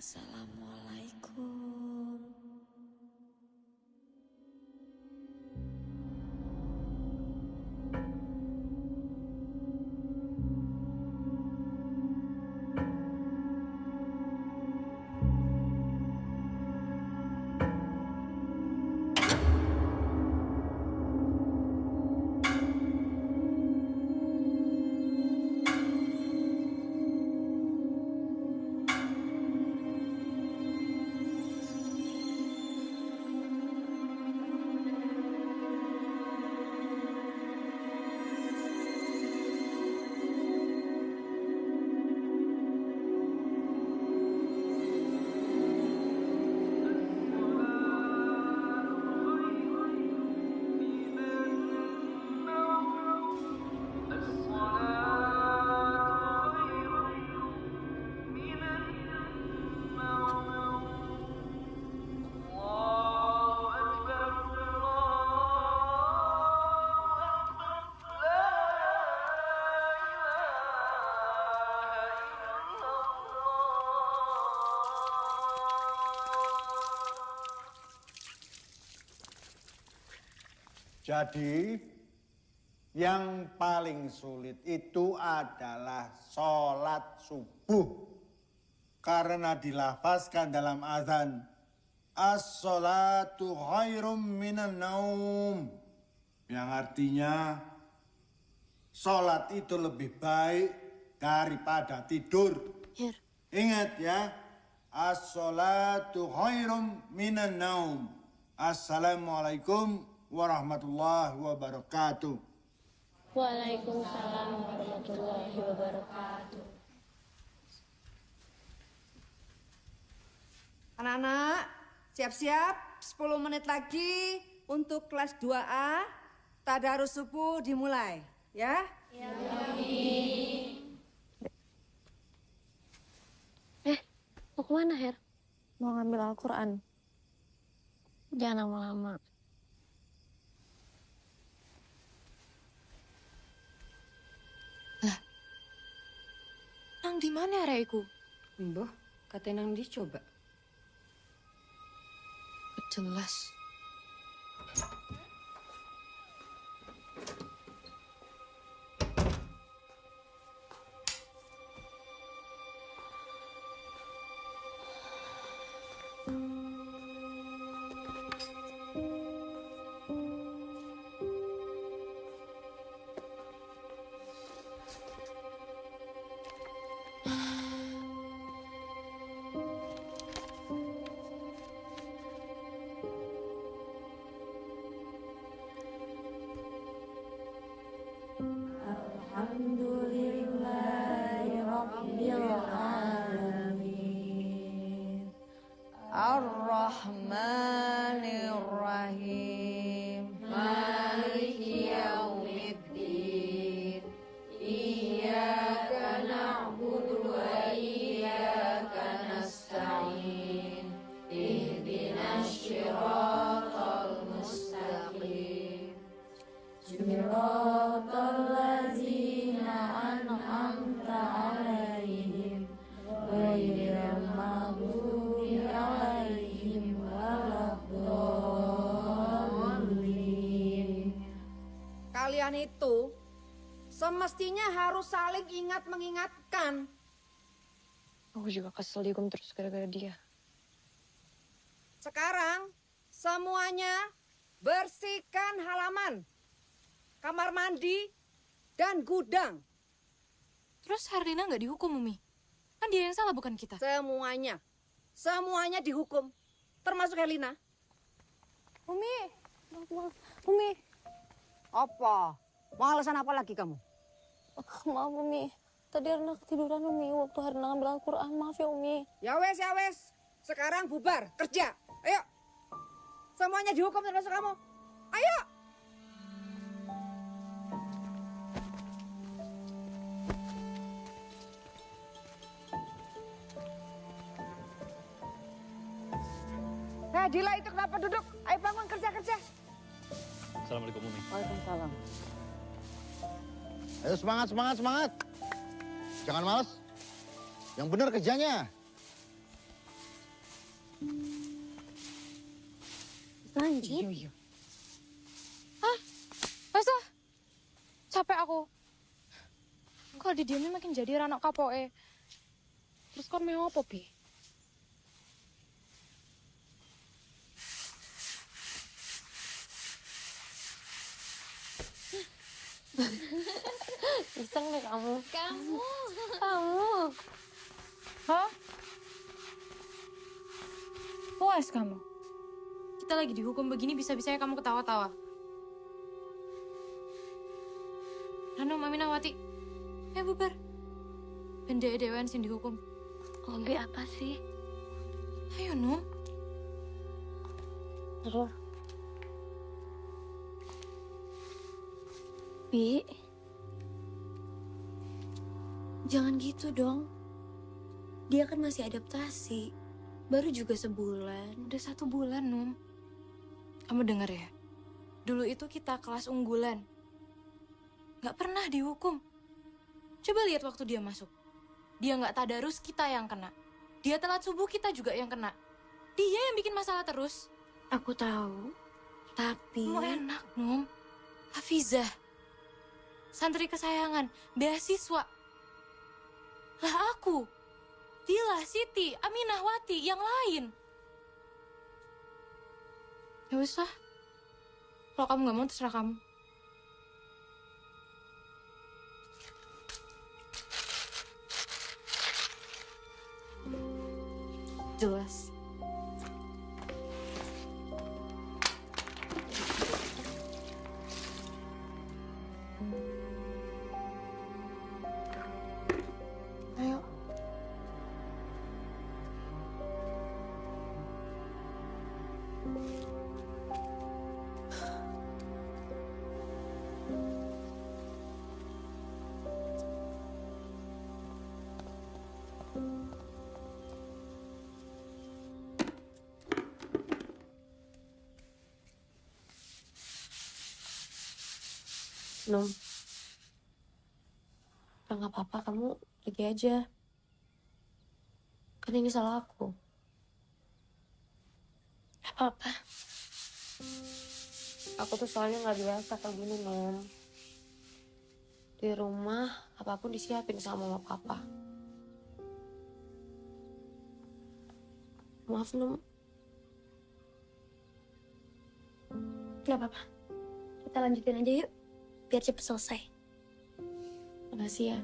Assalamualaikum. Jadi, yang paling sulit itu adalah sholat subuh. Karena dilafazkan dalam azan, as-sholatu khairum minan naum. Yang artinya, sholat itu lebih baik daripada tidur. Ingat ya, as-sholatu khairum minan naum. Assalamualaikum warahmatullahi wabarakatuh. Waalaikumsalam warahmatullahi wabarakatuh. Anak-anak, siap-siap 10 menit lagi untuk kelas 2A. Tadarus subuh dimulai, ya? Ya. Mau kemana, Her? Mau ngambil Al-Quran. Jangan lama-lama. Nang di mana arek iku? Mbah, katanya nang dicoba. Jelas. Alhamdulillahirrabbilalamin. Ar-Rahmanir-Rahim. Maliki yaumiddin. Iyyaka na'budu wa iyyaka nasta'in. Ihdinas siratal mustaqim. Siratal ladzina an'amta 'alaihim ghairil maghdubi 'alaihim waladdallin. Kalian itu semestinya harus saling ingat mengingatkan. Aku juga kesel dihukum terus gara-gara dia. Sekarang semuanya bersihkan halaman, kamar mandi, dan gudang. Terus Hardina nggak dihukum, Umi? Kan dia yang salah, bukan kita. Semuanya dihukum, termasuk Helena. Umi, Umi. Apa? Mau alasan apa lagi kamu? Maaf, Umi. Tadi Arna ketiduran, Umi. Waktu Hardina ngambil Al-Quran. Maaf ya, Umi. Ya wes. Sekarang bubar, kerja. Ayo. Semuanya dihukum termasuk kamu. Ayo. Dila itu kenapa duduk? Ayo bangun kerja. Assalamualaikum Umi. Waalaikumsalam. Ayo semangat. Jangan malas. Yang benar kerjanya. Lanjut. Iya. Hah? Wes ah. Capek aku. Kok didiamin makin jadi anak kapoke. Terus kon mau apa, Bi? Iseng deh kamu. Kamu. Hah? Puas kamu? Kita lagi dihukum begini bisa-bisanya kamu ketawa-tawa. Rano, Maminawati, bubar. Benda dewan sing dihukum. Obi apa sih? Ayo, Num. Terus. Bi. Jangan gitu dong. Dia kan masih adaptasi. Baru juga sebulan. Udah 1 bulan, Num. Kamu denger ya? Dulu itu kita kelas unggulan. Nggak pernah dihukum. Coba lihat waktu dia masuk. Dia nggak tadarus, kita yang kena. Dia telat subuh, kita juga yang kena. Dia yang bikin masalah terus. Aku tahu. Tapi... Mau enak, Num. Hafizah. Santri kesayangan. Beasiswa. Lah aku. Dila, Siti, Aminah, Wati, yang lain. Ya wis lah. Kalau kamu nggak mau, terserah kamu. Jelas. Ayo. Num. Udah nggak apa-apa, kamu pergi aja. Kan ini salah aku. Gak apa-apa. Aku tuh soalnya nggak biasa kayak gini, Num. Di rumah, apapun disiapin sama mama papa. Maaf, Num. Gak apa-apa. Kita lanjutin aja yuk. Biar cepet selesai. Makasih ya.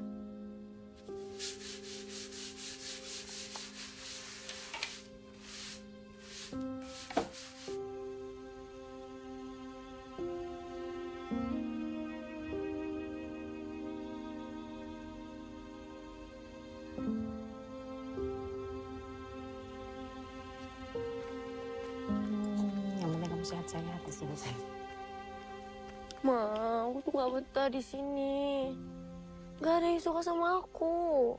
Yang penting kamu sehat-sehat di sini, sayang. Ma, aku tuh gak betah di sini. Gak ada yang suka sama aku.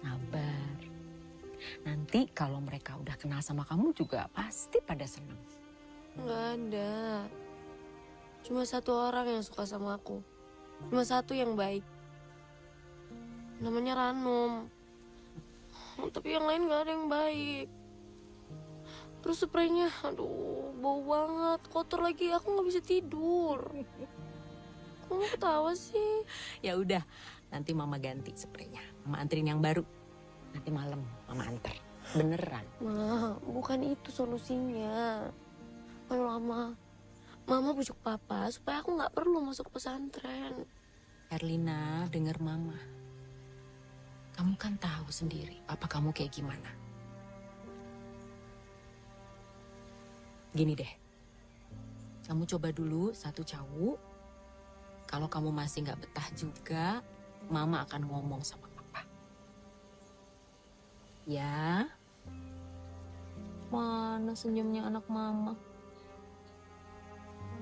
Sabar. Nanti kalau mereka udah kenal sama kamu juga pasti pada senang. Gak ada. Cuma 1 orang yang suka sama aku. Cuma 1 yang baik. Namanya Ranum. Tapi yang lain gak ada yang baik. Terus spraynya, aduh, bau banget. Kotor lagi, aku gak bisa tidur. Kok mau ketawa sih? Ya udah, nanti mama ganti spraynya. Mama anterin yang baru. Nanti malam mama anter. Beneran. Ma, bukan itu solusinya. Ayo lama. Mama bujuk papa supaya aku gak perlu masuk pesantren. Erlina, denger mama. Kamu kan tahu sendiri papa kamu kayak gimana. Gini deh, kamu coba dulu 1 cawuk. Kalau kamu masih nggak betah juga, mama akan ngomong sama papa. Ya? Mana senyumnya anak mama?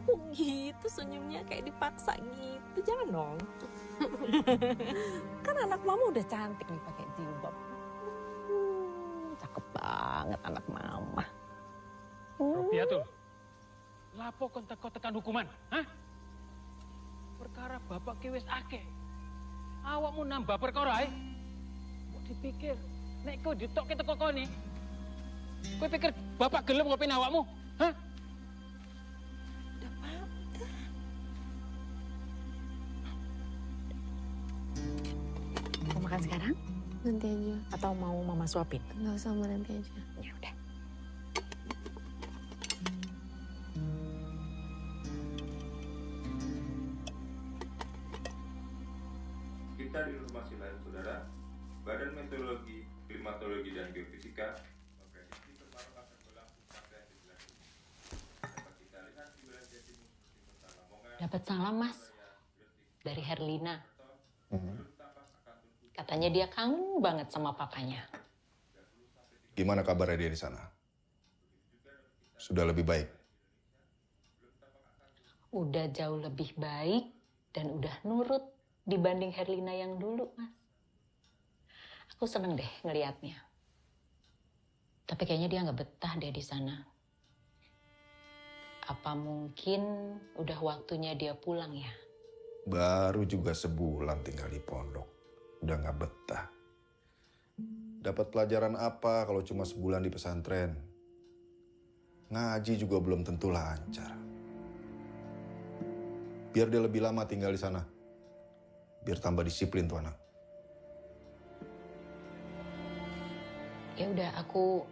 Oh gitu senyumnya kayak dipaksa gitu, jangan dong. Kan anak mama udah cantik nih pakai jilbab. Cakep banget anak mama. Robiatul, lapo kon tekan hukuman, hah? Perkara bapak kewes akeh. Awakmu nambah perkara ae. Mau dipikir, nek kau ditokke teko kene, Kowe pikir bapak gelem ngopeni awakmu? Hah? Mau makan sekarang? Nanti aja. Atau mau mama suapin? Nggak usah, Ma, nanti aja. Ya udah. Kita di informasi lain, saudara, Badan Meteorologi, Klimatologi dan Geofisika memprediksi kemarau akan berlangsung sampai akhir bulan ini. Dapat kita lihat di wilayah Jawa Timur seperti Kota Lamongan. Dapat salam, Mas. Dari Herlina. Katanya dia kangen banget sama papanya. Gimana kabarnya dia di sana? Sudah lebih baik? Udah jauh lebih baik dan udah nurut dibanding Herlina yang dulu, Mas. Aku seneng deh ngelihatnya. Tapi kayaknya dia nggak betah deh di sana. Apa mungkin udah waktunya dia pulang ya? Baru juga sebulan tinggal di pondok. Udah nggak betah. Dapat pelajaran apa kalau cuma sebulan di pesantren? Ngaji juga belum tentu lancar. Biar dia lebih lama tinggal di sana. Biar tambah disiplin tuh anak. Ya udah, aku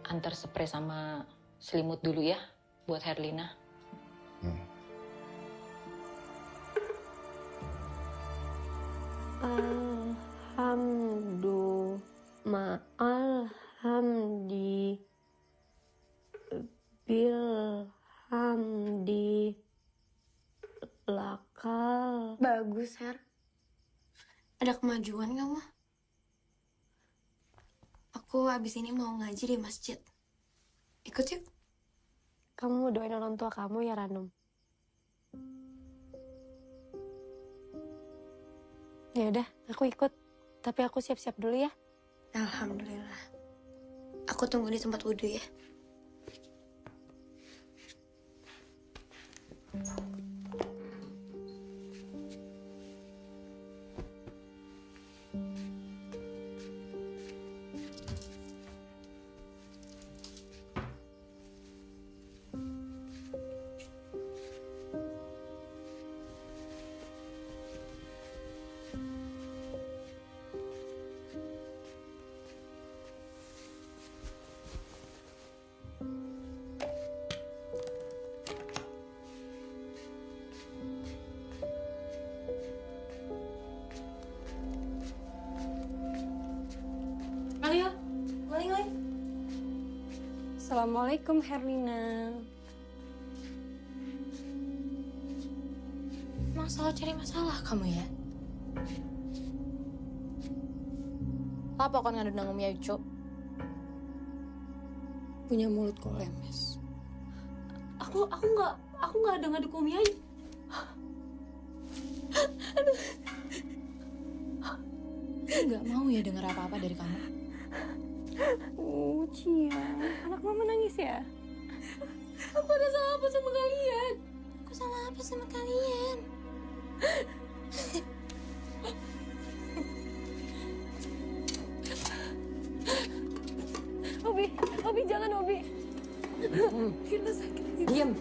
antar spray sama selimut dulu ya buat Herlina. Lakal. Bagus, Her. Ada kemajuan kamu? Aku abis ini mau ngaji di masjid. Ikut yuk. Kamu doain orang tua kamu ya, Ranum? Ya udah, aku ikut. Tapi aku siap-siap dulu ya. Alhamdulillah. Aku tunggu di tempat wudhu ya. Assalamualaikum, Herlina. Emang selalu cari masalah kamu ya? Apa kon ngadu nangum ya, Uco? Punya mulut kok lemes. Aku nggak ada ngadu Umi aja. Nggak mau ya dengar apa-apa dari kamu. Cia, anak mama nangis ya? Aku ada salah apa sama kalian? Aku salah apa sama kalian? Obi jangan, Obi. Kita sakit. Diam.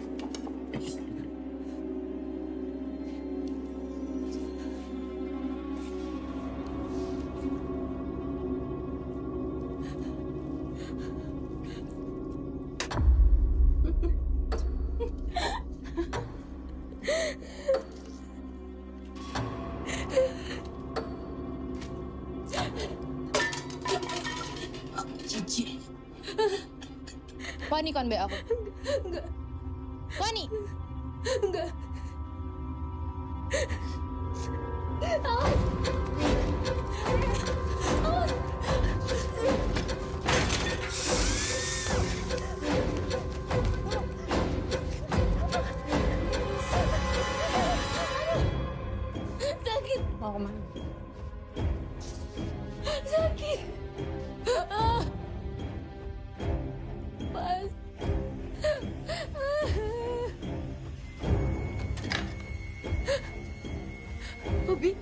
Wani kon be aku. Enggak. Wani. Enggak. Sakit. Mau kemana? Sakit. Pas. Obi,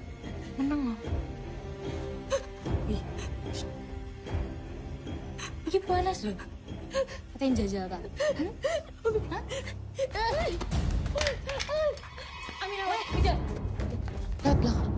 Menang loh. Obi panas loh. Katanya jajal, tak? Amin, awet, kejar. Lewat belakang.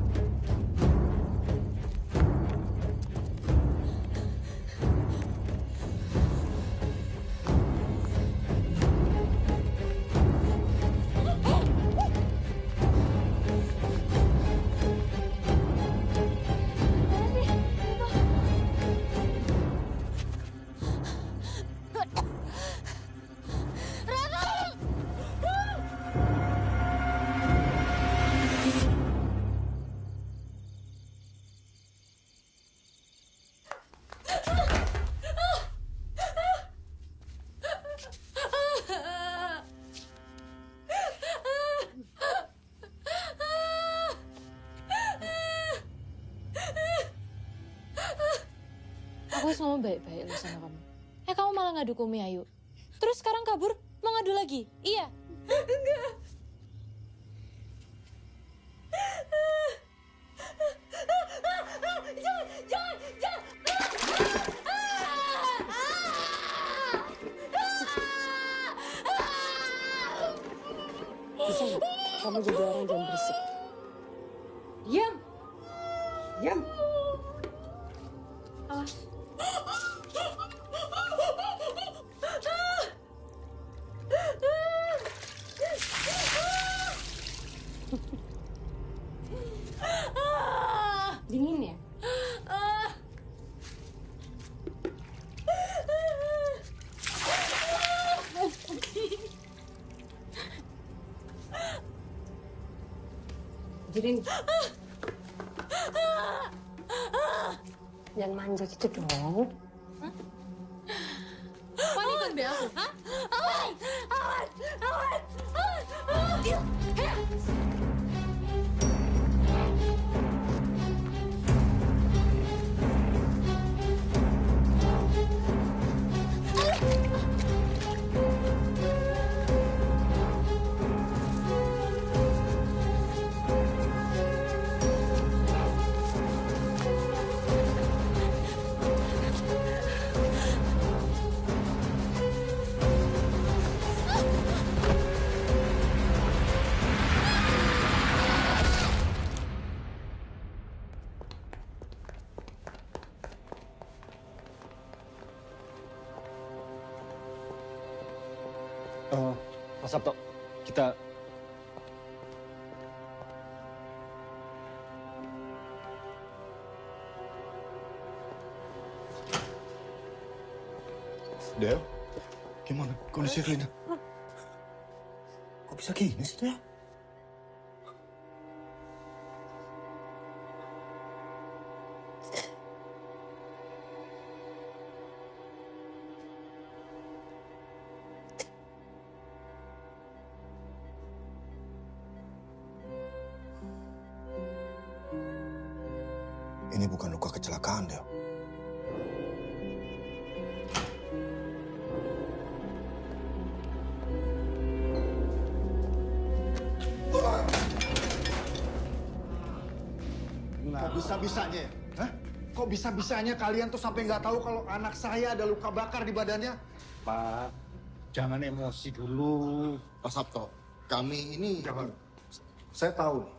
Aku selalu baik-baik loh sama kamu. Kamu malah ngadu ke Umi Ayu. Terus sekarang kabur, mau ngadu lagi? Iya? Enggak. Jangan. Bisa nggak? Kamu jadi orang jangan berisik. Diam. Diam. Awas. Dingin ya? Jirin. Jangan manja gitu dong. Panik kan be aku? Hah? Awas! Pak Sabto, kita... Del, gimana kondisi Rina? Kok bisa gini sih, Del? Ini bukan luka kecelakaan, Del. Kok bisa-bisanya ya? Hah? Kok bisa-bisanya kalian tuh sampai nggak tahu kalau anak saya ada luka bakar di badannya? Pak, jangan emosi dulu. Pak Sabto, kami ini... Jangan. Saya tahu nih.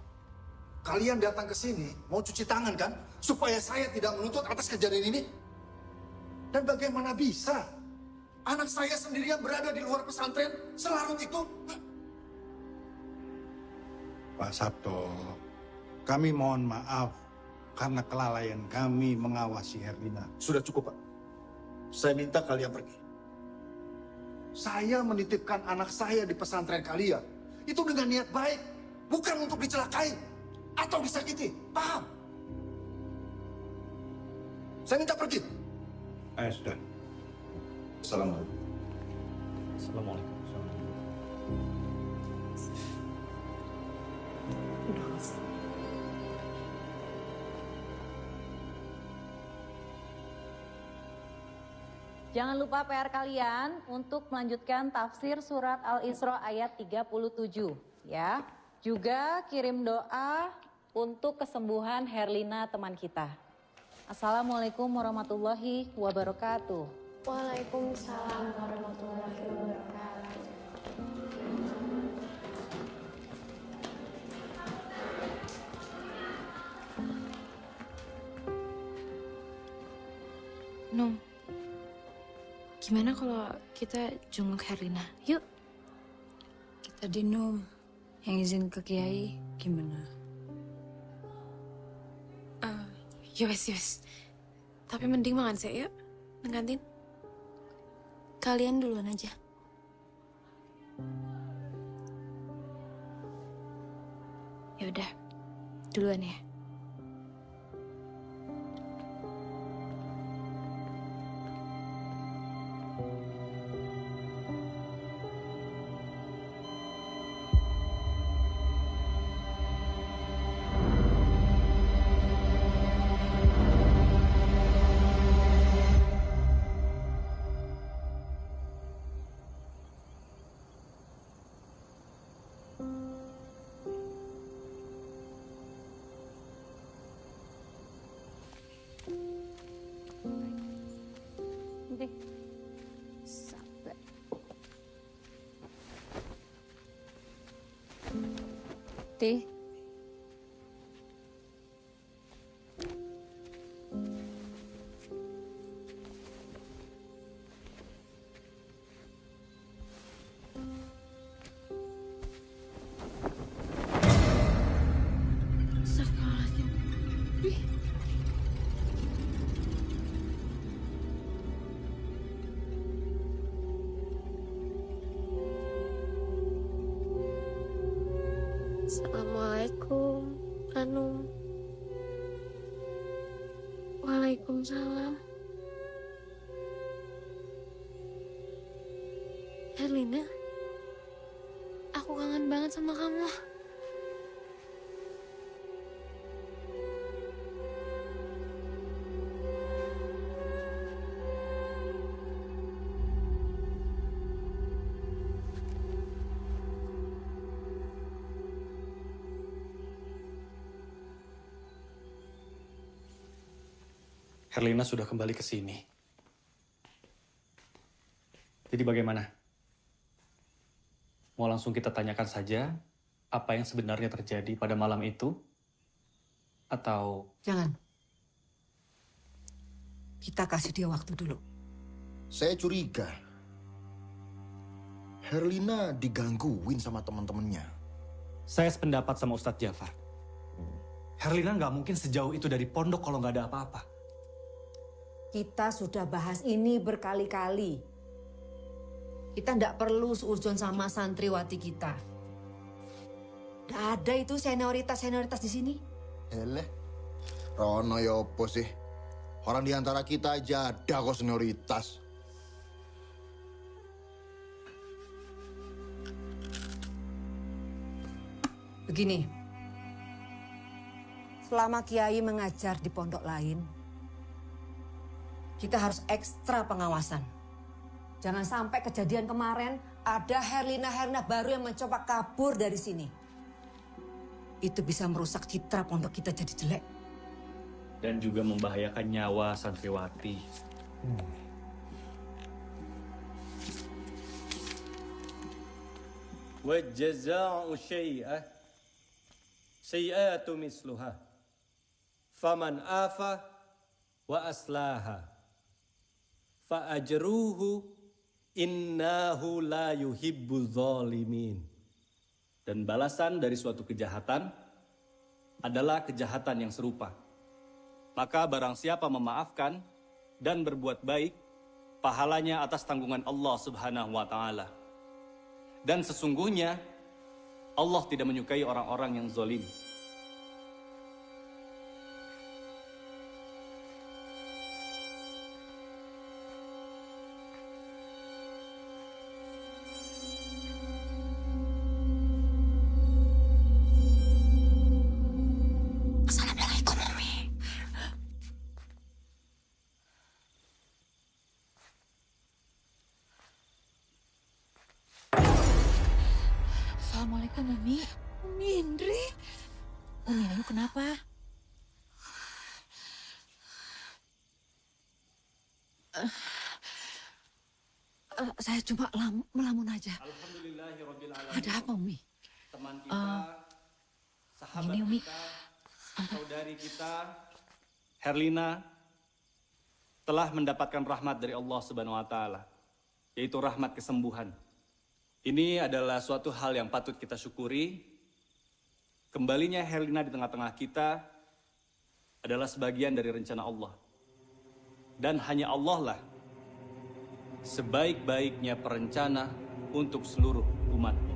Kalian datang ke sini mau cuci tangan kan? Supaya saya tidak menuntut atas kejadian ini. Dan bagaimana bisa? Anak saya sendirian berada di luar pesantren selarut itu. Pak Sabto, kami mohon maaf karena kelalaian kami mengawasi Herlina. Sudah cukup, Pak. Saya minta kalian pergi. Saya menitipkan anak saya di pesantren kalian. Itu dengan niat baik. Bukan untuk dicelakai atau disakiti. Paham? Saya minta pergi. Ayo, sudah. Assalamualaikum. Assalamualaikum. Jangan lupa PR kalian untuk melanjutkan tafsir surat Al-Isra ayat 37 ya. Juga kirim doa untuk kesembuhan Herlina teman kita. Assalamualaikum warahmatullahi wabarakatuh. Waalaikumsalam warahmatullahi wabarakatuh. Nung, gimana kalau kita jenguk Herlina? Yuk. Tadi Num yang izin ke Kiai gimana? Yowes. Tapi mending makan sih, yuk. Nang kantin. Kalian duluan aja. Ya udah, duluan ya. Sabar. Tih. Astagfirullahaladzim. Ih. Assalamualaikum, Anum. Waalaikumsalam. Herlina, aku kangen banget sama kamu. Herlina sudah kembali ke sini. Jadi bagaimana? Mau langsung kita tanyakan saja apa yang sebenarnya terjadi pada malam itu? Atau... Jangan. Kita kasih dia waktu dulu. Saya curiga. Herlina digangguin sama teman-temannya. Saya sependapat sama Ustadz Jafar. Herlina nggak mungkin sejauh itu dari pondok kalau nggak ada apa-apa. Kita sudah bahas ini berkali-kali. Kita tidak perlu seuzon sama santriwati kita. Tidak ada itu senioritas di sini. Eleh, Rono ya apa sih? Orang di antara kita aja ada kok senioritas. Begini, selama Kiai mengajar di pondok lain, kita harus ekstra pengawasan. Jangan sampai kejadian kemarin ada Herlina baru yang mencoba kabur dari sini. Itu bisa merusak citra pondok kita jadi jelek. Dan juga membahayakan nyawa santriwati. وَالْجَزَاءُ شَيْئًا سَيِّئَةٌ مِثْلُهَا فَمَنْ عَفَا وَأَصْلَحَ فَأَجْرُهُ إِنَّهُ لَا يُحِبُّ الظَّالِمِينَ. Dan balasan dari suatu kejahatan adalah kejahatan yang serupa. Maka barang siapa memaafkan dan berbuat baik, pahalanya atas tanggungan Allah Subhanahu wa Ta'ala. Dan sesungguhnya Allah tidak menyukai orang-orang yang zalim. Assalamualaikum, Umi. Assalamualaikum, Umi. Umi Indri. Umi Ayu kenapa? Saya cuma melamun aja. Alhamdulillahirobbilalamin. Ada apa, Umi? Teman kita, sahabat gini, Umi. kita, saudari kita, Herlina telah mendapatkan rahmat dari Allah Subhanahu wa taala, yaitu rahmat kesembuhan. Ini adalah suatu hal yang patut kita syukuri. Kembalinya Herlina di tengah-tengah kita adalah sebagian dari rencana Allah. Dan hanya Allah lah sebaik-baiknya perencana untuk seluruh umatnya.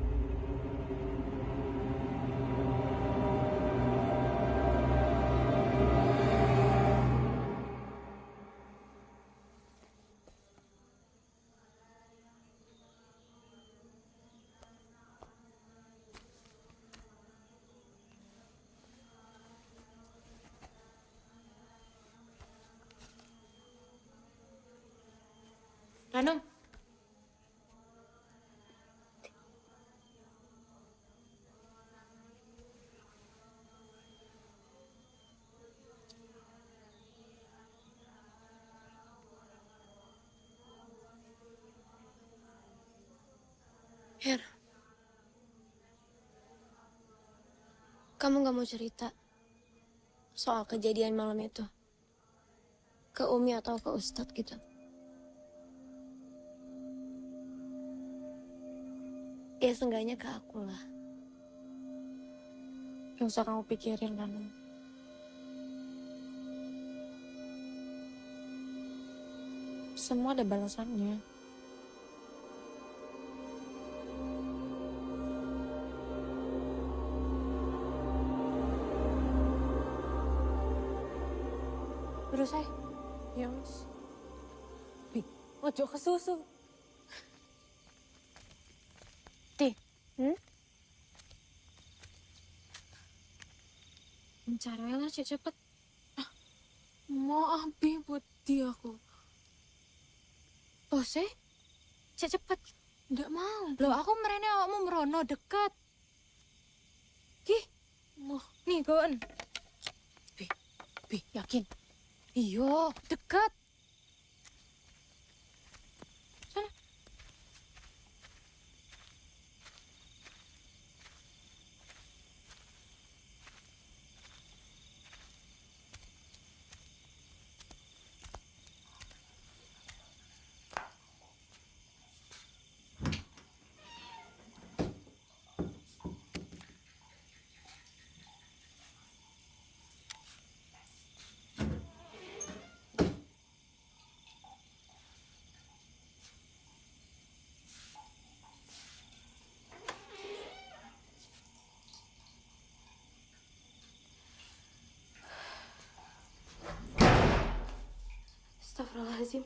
Ranum. Her, kamu gak mau cerita soal kejadian malam itu ke Umi atau ke Ustadz gitu? Ya seenggaknya ke aku lah. Gak usah kamu pikirin, Ranum. Semua ada balasannya. Terus saya. Ya, Mas. Ojo kesusu. Caranya cepet. Mau abi buat dia aku. Oh, cepet. Nggak mau. Loh, aku merene awakmu merono deket. Gih. Nih, Gon. Bi, yakin? Iyo, deket. Sana. Astagfirullahaladzim.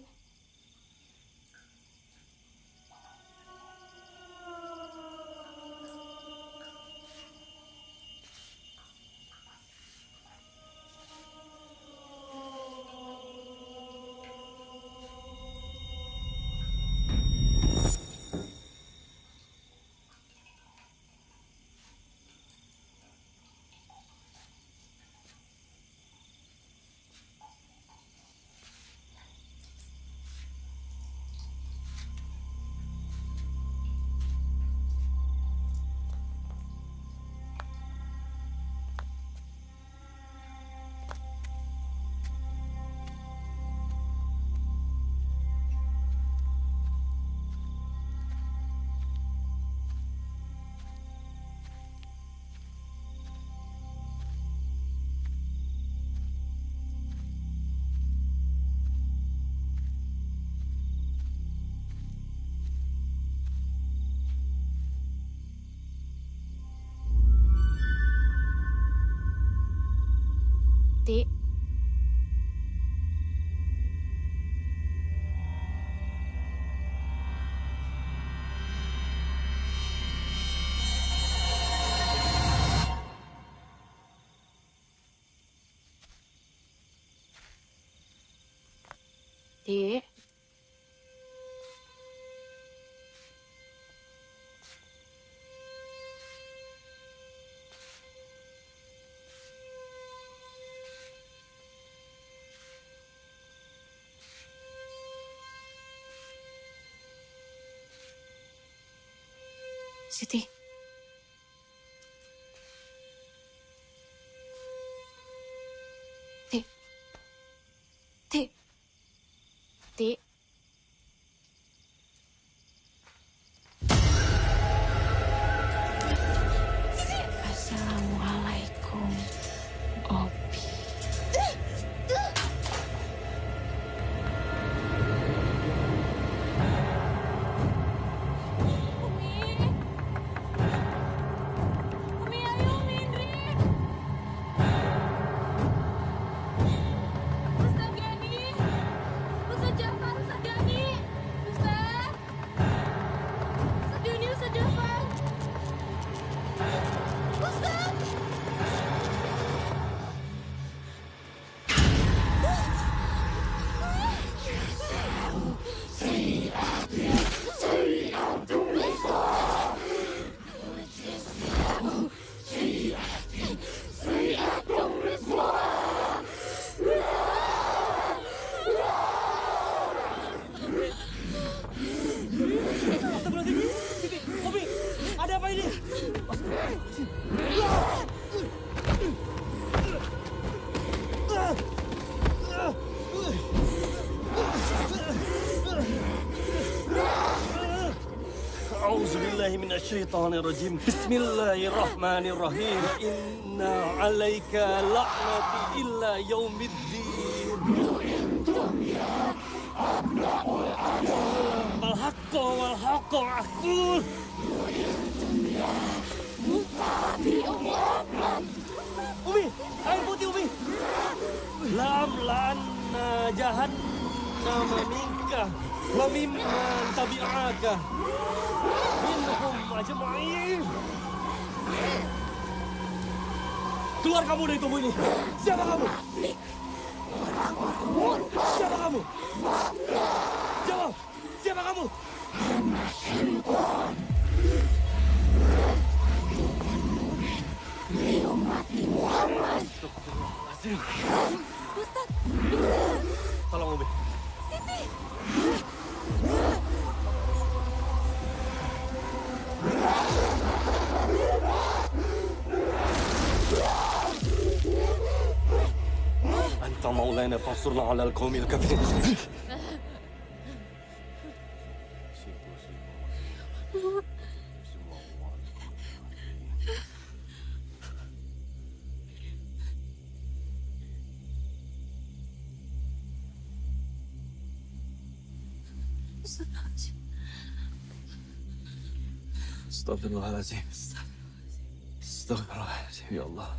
Ti. Ti. Siti. Ti. Ti. Ti. Assalamualaikum, Obi. Ada apa ini? أعوذ بالله من الشيطان الرجيم بسم الله الرحمن الرحيم إن عليك لعنتي إلا يوم الدين الحق والحق أقول Umi, air putih Umi. Lam lana jahannam minka wa mimman tabi'aka minhum ajma'in. Keluar kamu dari tubuh ini. Siapa kamu? Siapa kamu? Jawab. Siapa kamu? Ustaz, Tolong Umi. Siti. أنت مولانا فانصرنا على القوم الكافرين. Astagfirullahaladzim. Astagfirullahaladzim, ya Allah.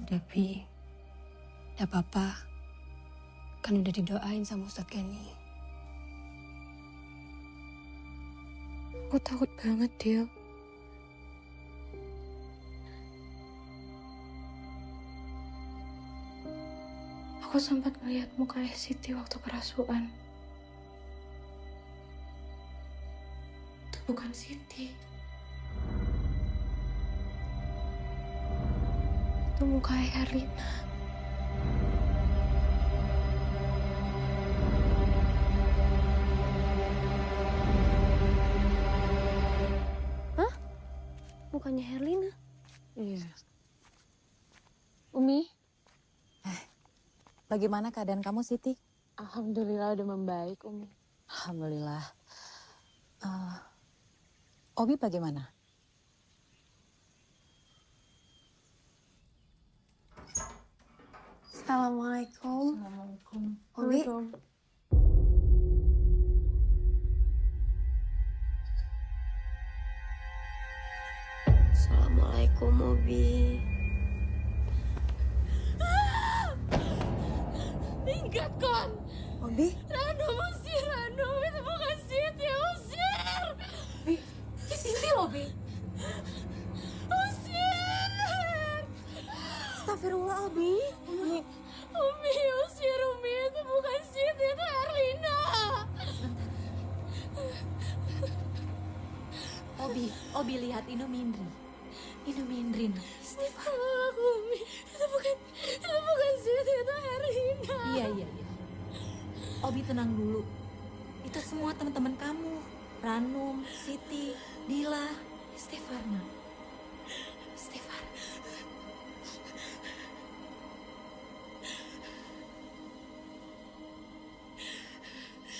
Udah, Bi. Udah apa-apa. Kan udah didoain sama Ustadz Gani. Aku takut banget, Dil. Aku sempat melihat muka Siti waktu kerasukan. Itu bukan Siti. Itu muka Herlina. Hah? Mukanya Herlina? Iya. Umi, bagaimana keadaan kamu, Siti? Alhamdulillah udah membaik, Umi. Alhamdulillah. Obi bagaimana? Assalamualaikum. Assalamualaikum. Obi. Assalamualaikum, Obi. lihat kan? Obi? Rano, usir Rano. Itu bukan Siti, usir. Bi, ini Siti loh, Bi. Usir. Astagfirullah, Abi. Umi, usir Umi. Itu bukan Siti, itu Erlina. Obi lihat Inu Mindri. Inu Mindri, nak. Istighfar. Umi, itu bukan Siti, itu Erlina. Iya. Obi tenang dulu. Itu semua teman-teman kamu. Ranum, Siti, Dila. Istighfar, nak. Istighfar.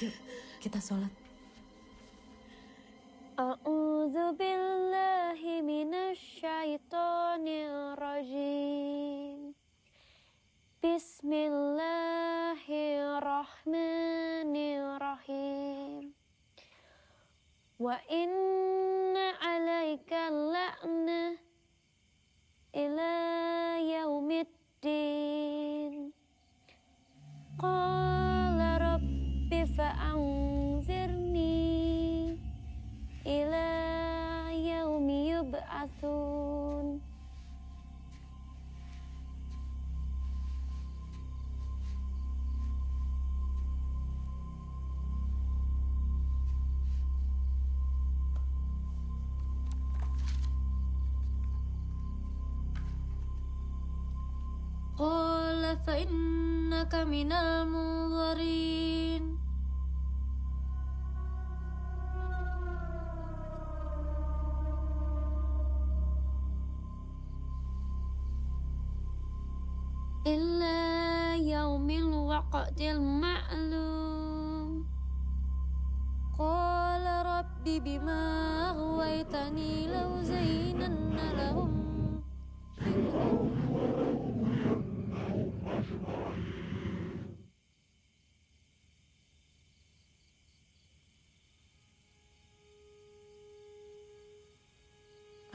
Yuk, kita sholat. A'udzu billahi minasy syaithanir rajim. Bismillahirrahmanirrahim. Wa inna 'alaika la'nah ila yaumiddin. Qala rabbi fa'anzirni ila yaumi yub'atsun. Qala fa innaka minal munzirin. Illa yaumil waqtil ma'lum. Qala rabbi bima aghwaytani law zayyinanna lahum.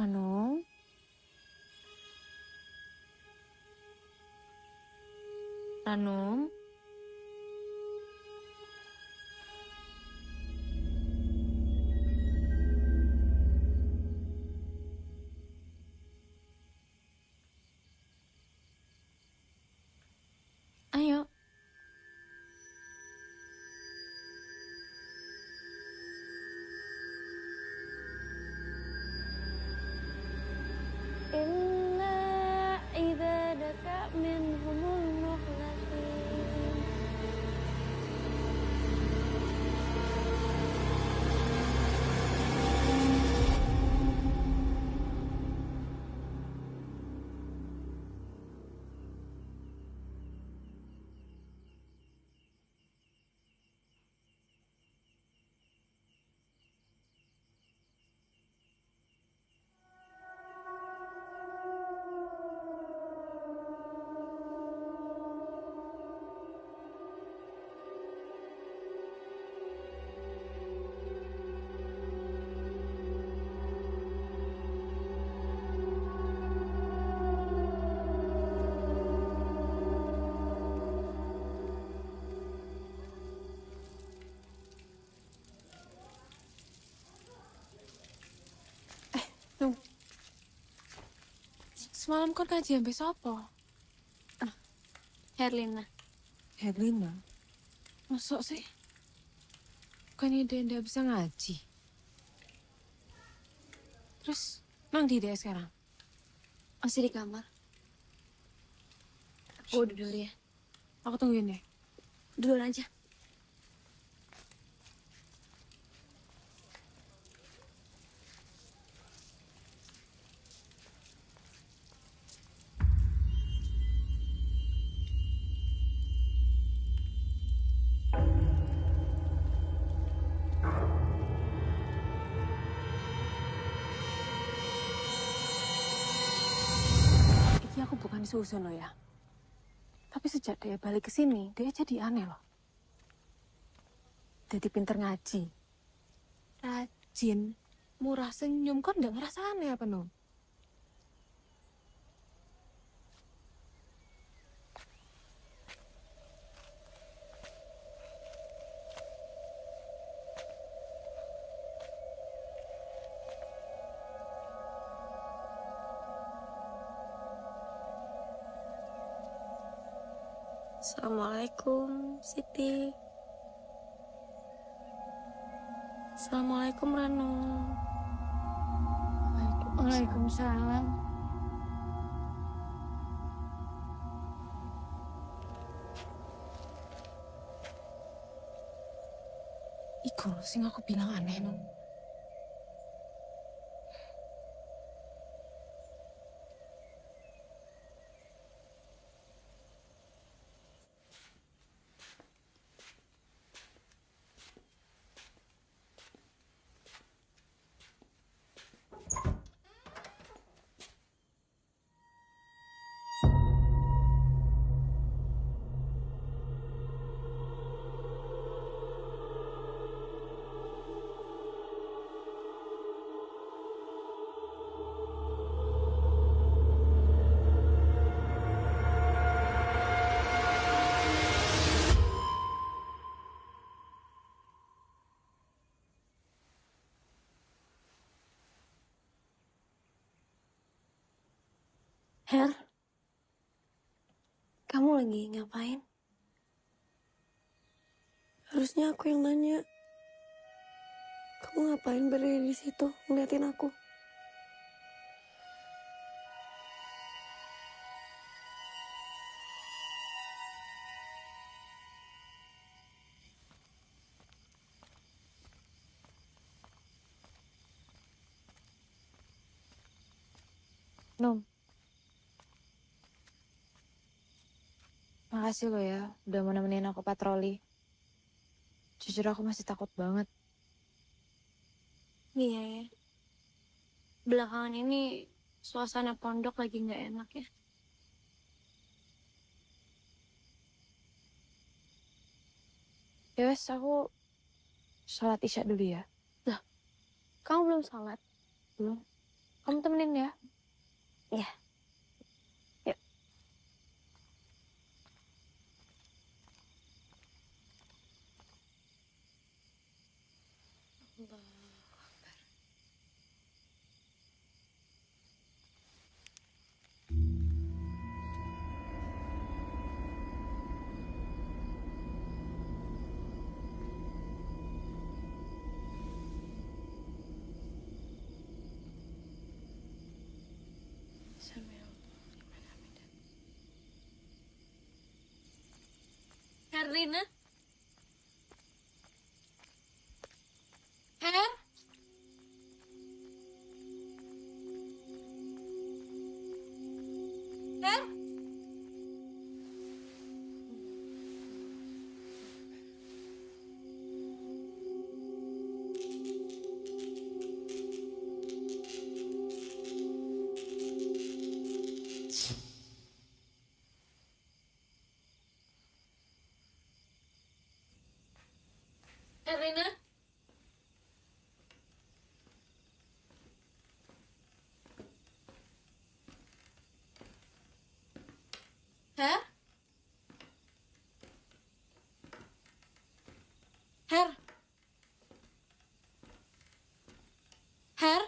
Ranum? Ranum? Ayo. Illa ibadaka minhumul mukhlasin. Semalam kan ngaji sampai sopo? Herlina. Herlina? Masuk sih? Bukannya dia nggak bisa ngaji? Terus, nang di dia sekarang? Masih di kamar. Aku udah dulu ya. Aku tungguin deh. Duluan aja. Aku bukan disusun loh ya. Tapi sejak dia balik ke sini, dia jadi aneh loh. Jadi pinter ngaji. Rajin, murah senyum. Kok nggak ngerasa aneh apa, Nom? Assalamualaikum, Siti. Assalamualaikum, Rano. Waalaikumsalam. Iku sing aku bilang aneh, Nun. Her, kamu lagi ngapain? Harusnya aku yang nanya. Kamu ngapain berdiri di situ ngeliatin aku? Num, makasih lo ya udah mau nemenin aku patroli. Jujur aku masih takut banget. Iya ya. Belakangan ini suasana pondok lagi nggak enak ya. Ya wes, aku sholat isya dulu ya. Lah, kamu belum sholat? Belum. Kamu temenin ya? Iya. Yuk. Herlina? Her? Her? Herlina? Her? Her? Her?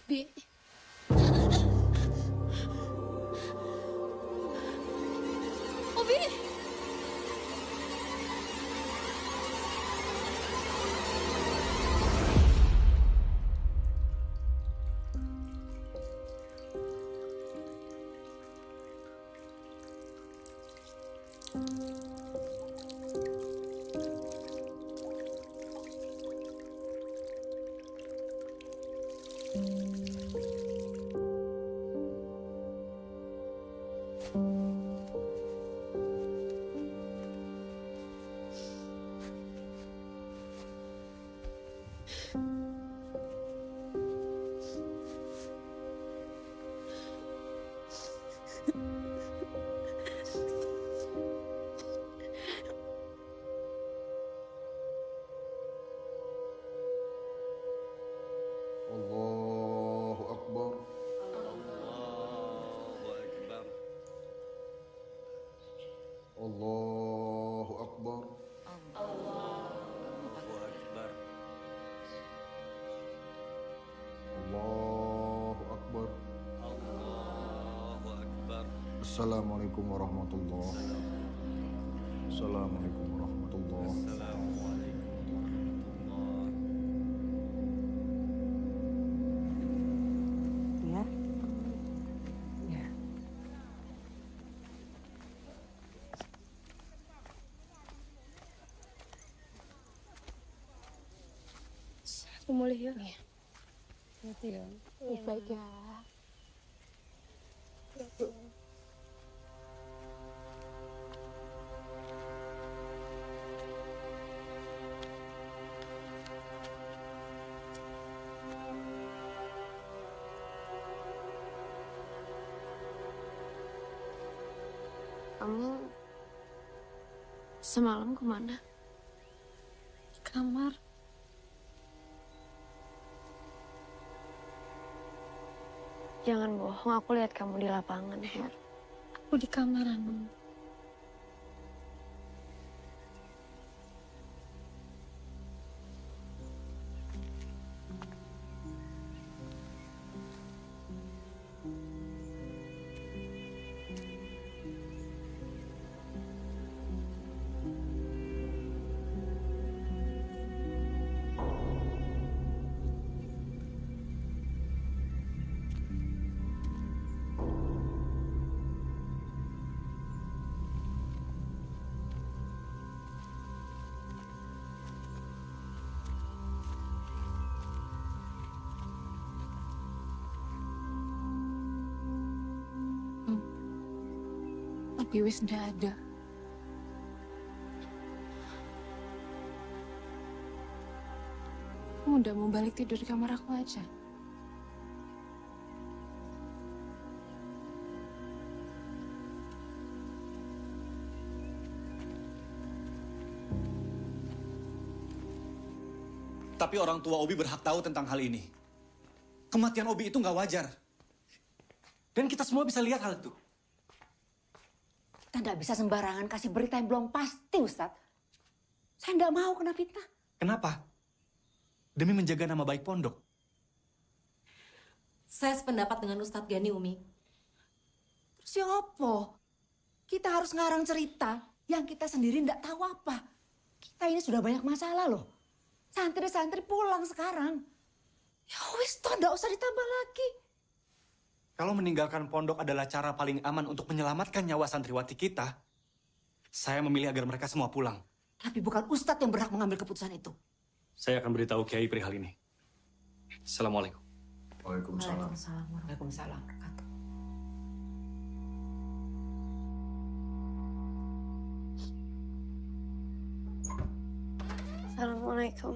Bi. Obi! Allahu Akbar. Allahu Akbar. Allahu Akbar. Assalamualaikum warahmatullahi. Assalamualaikum warahmatullahi. Ya. Ya. Aku mulai ya. Iya. Gitu ya. Baik ya. Kamu semalam kemana? Kamar. Jangan bohong, aku lihat kamu di lapangan, Her. Aku di kamar, Anu. Tapi wis ndak ada. Kamu udah mau balik tidur di kamar aku aja. Tapi orang tua Obi berhak tahu tentang hal ini. Kematian Obi itu nggak wajar. Dan kita semua bisa lihat hal itu. Kita nggak bisa sembarangan kasih berita yang belum pasti, Ustadz. Saya nggak mau kena fitnah. Kenapa? Demi menjaga nama baik pondok. Saya sependapat dengan Ustadz Gani, Umi. Terus ya apa? Kita harus ngarang cerita yang kita sendiri nggak tahu apa. Kita ini sudah banyak masalah loh. Santri-santri pulang sekarang. Ya wis, toh nggak usah ditambah lagi. Kalau meninggalkan pondok adalah cara paling aman untuk menyelamatkan nyawa santriwati kita, saya memilih agar mereka semua pulang. Tapi bukan Ustadz yang berhak mengambil keputusan itu. Saya akan beritahu Kiai perihal ini. Assalamualaikum. Waalaikumsalam. Waalaikumsalam. Assalamualaikum.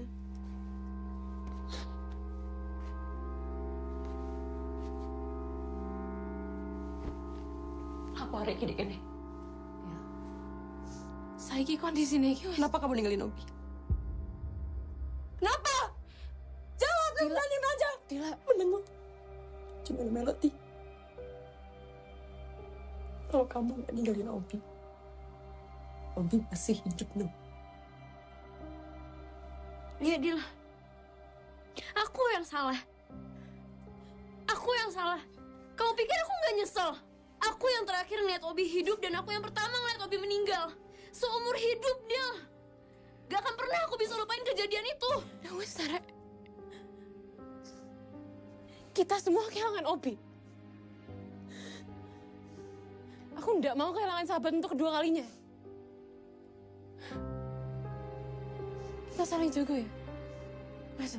Apa hari ini gini? Saiki kondisinya iki wis. Kenapa kamu ninggalin Obi? Kenapa? Jawab, jelasin aja. Dila, mendengar. Cuma Melody. Kalau kamu nggak ninggalin Obi, Obi masih hidup, Nuh. Iya, Dila. Aku yang salah. salah. Kamu pikir aku nggak nyesel? Aku yang terakhir ngeliat Obi hidup dan aku yang pertama ngeliat Obi meninggal. Seumur hidup dia. Gak akan pernah aku bisa lupain kejadian itu. Nah, Sarah. Kita semua kehilangan Obi. Aku nggak mau kehilangan sahabat untuk kedua kalinya. Kita saling jaga ya? Masa?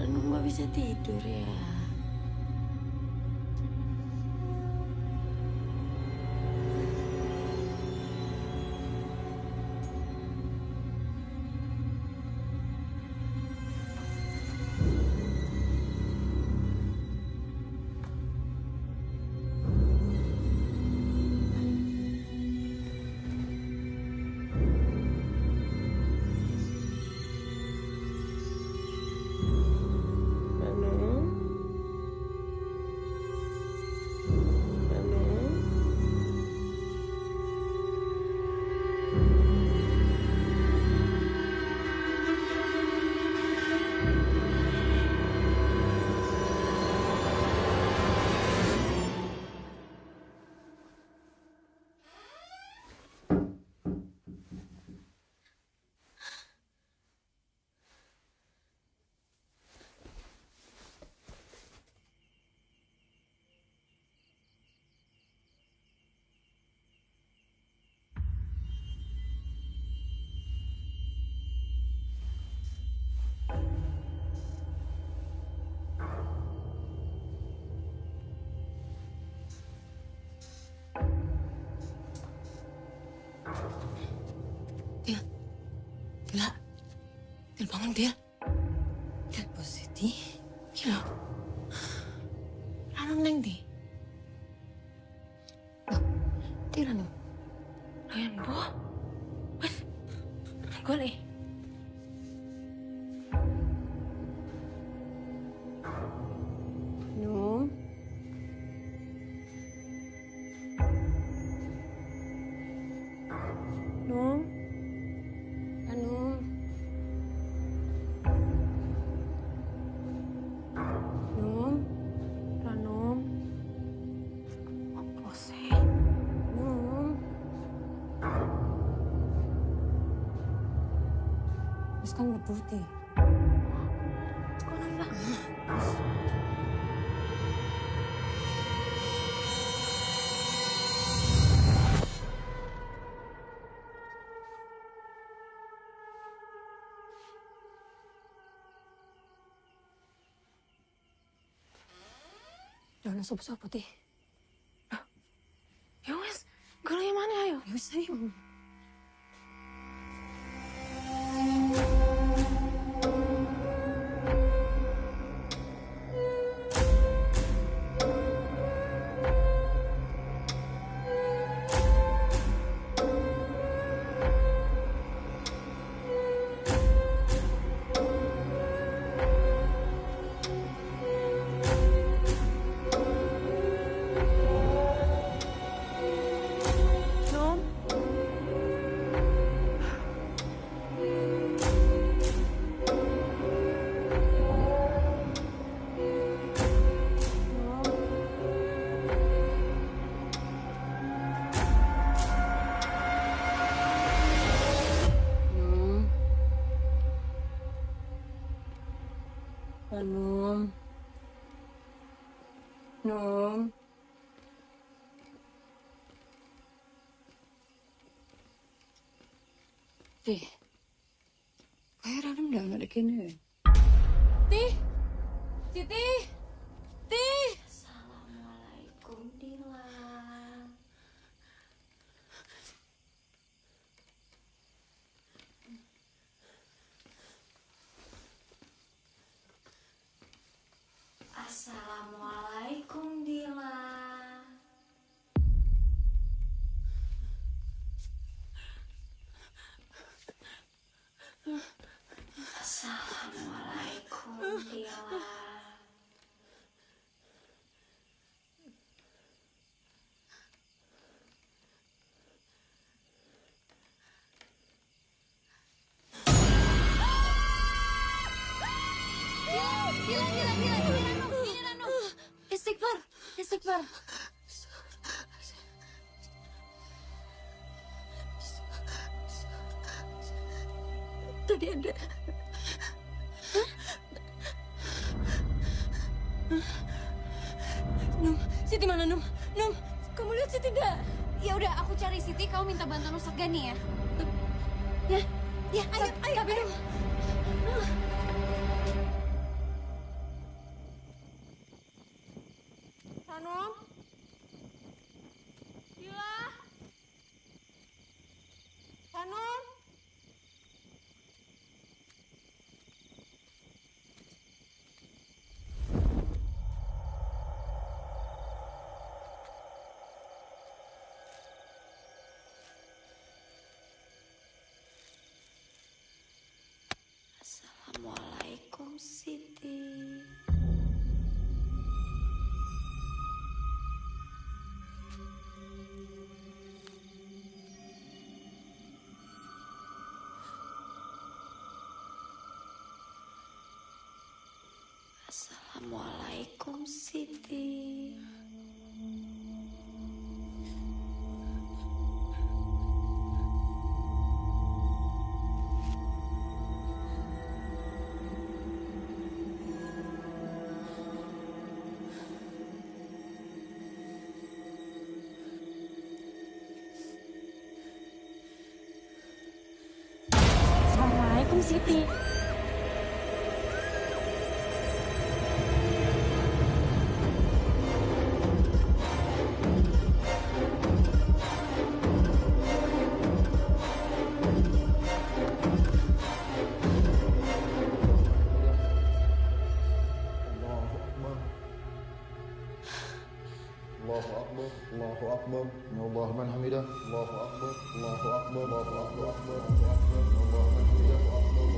Nggak bisa tidur ya. Gila. Dil, bangun, Dil. Dil, Positi. Gila. Rano neng, di. Loh, Dil, Rano. Ayan, boh. Wes. Goleh. Num. Num. Anum. Num. Ranum. Apa sih? Num. Terus kan ngebuti. Jangan sopo putih. Ya wes, galau yang mana ayo? Ya wes ayo. Num. Num. Tih. Kayak Ranum udah nggak ada kini. Tih, Siti, Tih. Assalamualaikum Dilan. Assalamualaikum Dilan. Assalamualaikum Dilan. Istighfar. Tadi ada. Num, Siti mana Num? Num, kamu lihat Siti tidak? Ya udah, aku cari Siti. Kamu minta bantuan Ustaz Gani ya. Ya, ayo. Kak Bidung. Hanum? Dila? Hanum? Assalamualaikum Siti. Assalamualaikum Siti. Assalamualaikum Siti. Allahu Akbar, Allahu Akbar, Allahu man hamidah, Allahu Akbar, Allahu Akbar, Allahu Akbar, Allahu Akbar, Allahu man hamidah, Allahu Akbar,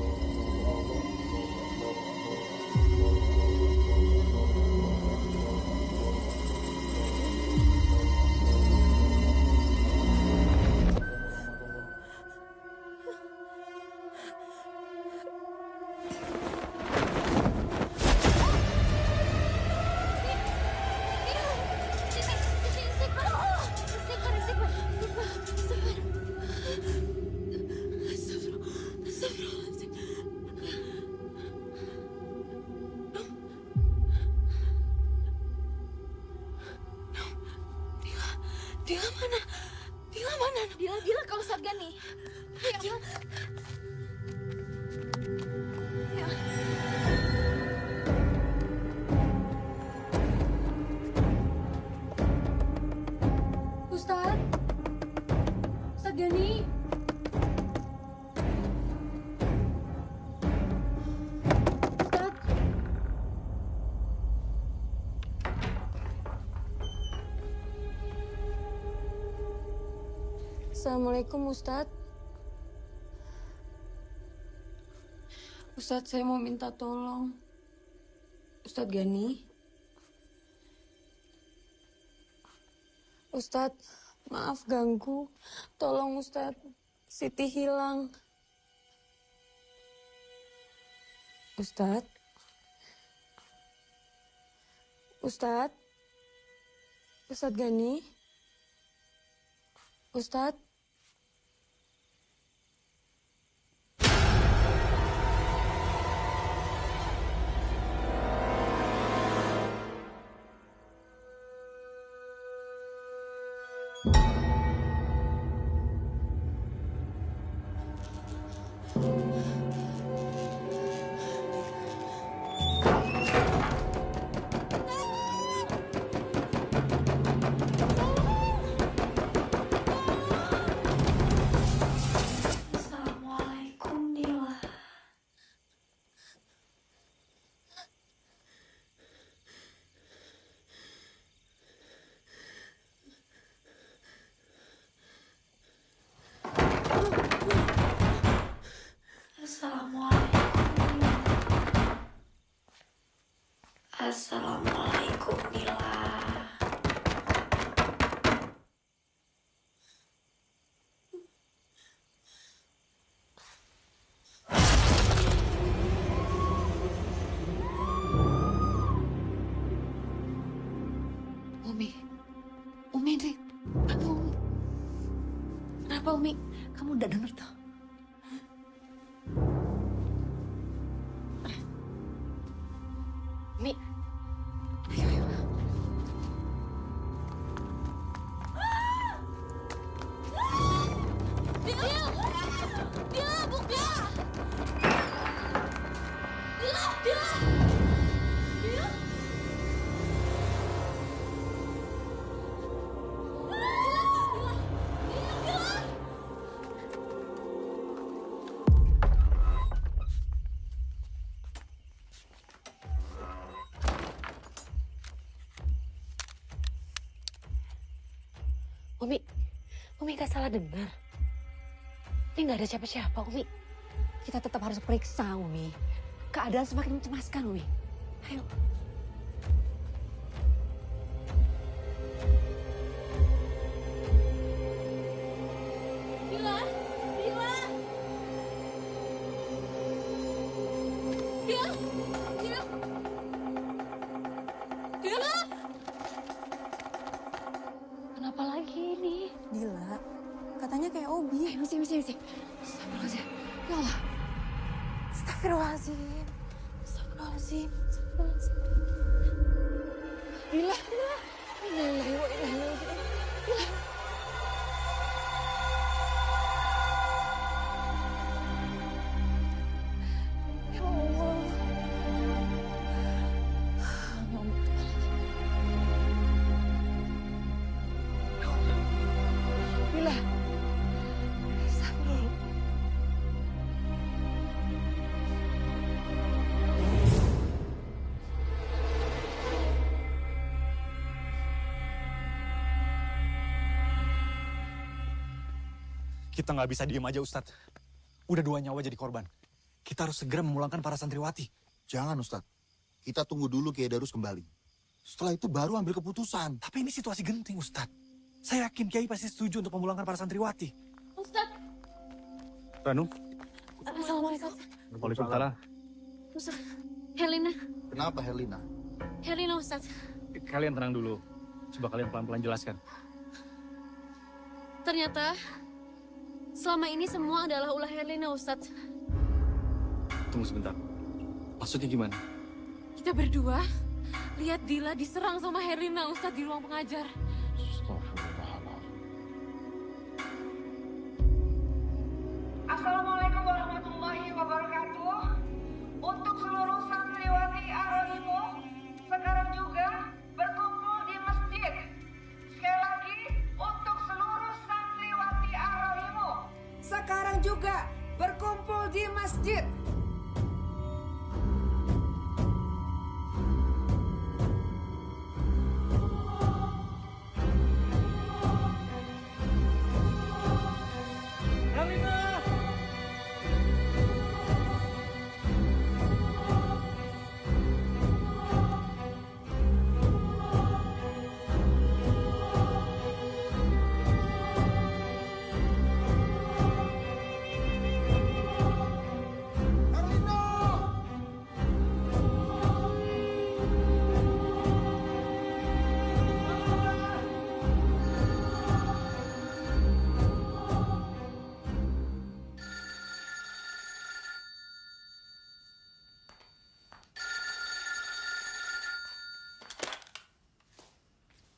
Istighfar. Dila mana? Dila mana? Dila ke Ustadz Gani. Ayo. Ya. Ustadz Gani. Assalamualaikum Ustadz. Ustadz, saya mau minta tolong. Ustadz Gani. Ustadz, maaf ganggu. Tolong Ustadz, Siti hilang. Ustadz. Ustadz. Ustadz Gani. Ustadz. Assalamualaikum Dila. Assalamualaikum Dila. Umi, Dri. Kenapa Umi? Kamu udah denger tuh? Umi. Umi gak salah dengar. Ini gak ada siapa-siapa, Umi. Kita tetap harus periksa, Umi. Keadaan semakin mencemaskan, Umi. Ayo. Dila! Dila! Dila! Dila! Dila! Kenapa lagi ini? Dila, katanya kayak Obi. Mesti. Astagfirullahaladzim. Ya Allah. Astagfirullahaladzim. Astagfirullahaladzim. Dila. Innalillahi wa inna ilaihi raji'un. Dila. Ya Allah. Dila. Astagfirullah. Kita nggak bisa diem aja, Ustadz. Udah 2 nyawa jadi korban. Kita harus segera memulangkan para santriwati. Jangan, Ustadz. Kita tunggu dulu Kiai Darus kembali. Setelah itu baru ambil keputusan. Tapi ini situasi genting, Ustadz. Saya yakin Kiai pasti setuju untuk memulangkan para santriwati. Ustadz. Ranu. Assalamualaikum. Waalaikumsalam. Ustadz. Helena. Kenapa Helena? Helena, Ustadz. Kalian tenang dulu. Coba kalian pelan-pelan jelaskan. Ternyata selama ini semua adalah ulah Helena, Ustadz. Tunggu sebentar. Maksudnya gimana? Kita berdua lihat Dila diserang sama Helena, Ustadz, di ruang pengajar. kalian juga berkumpul di masjid.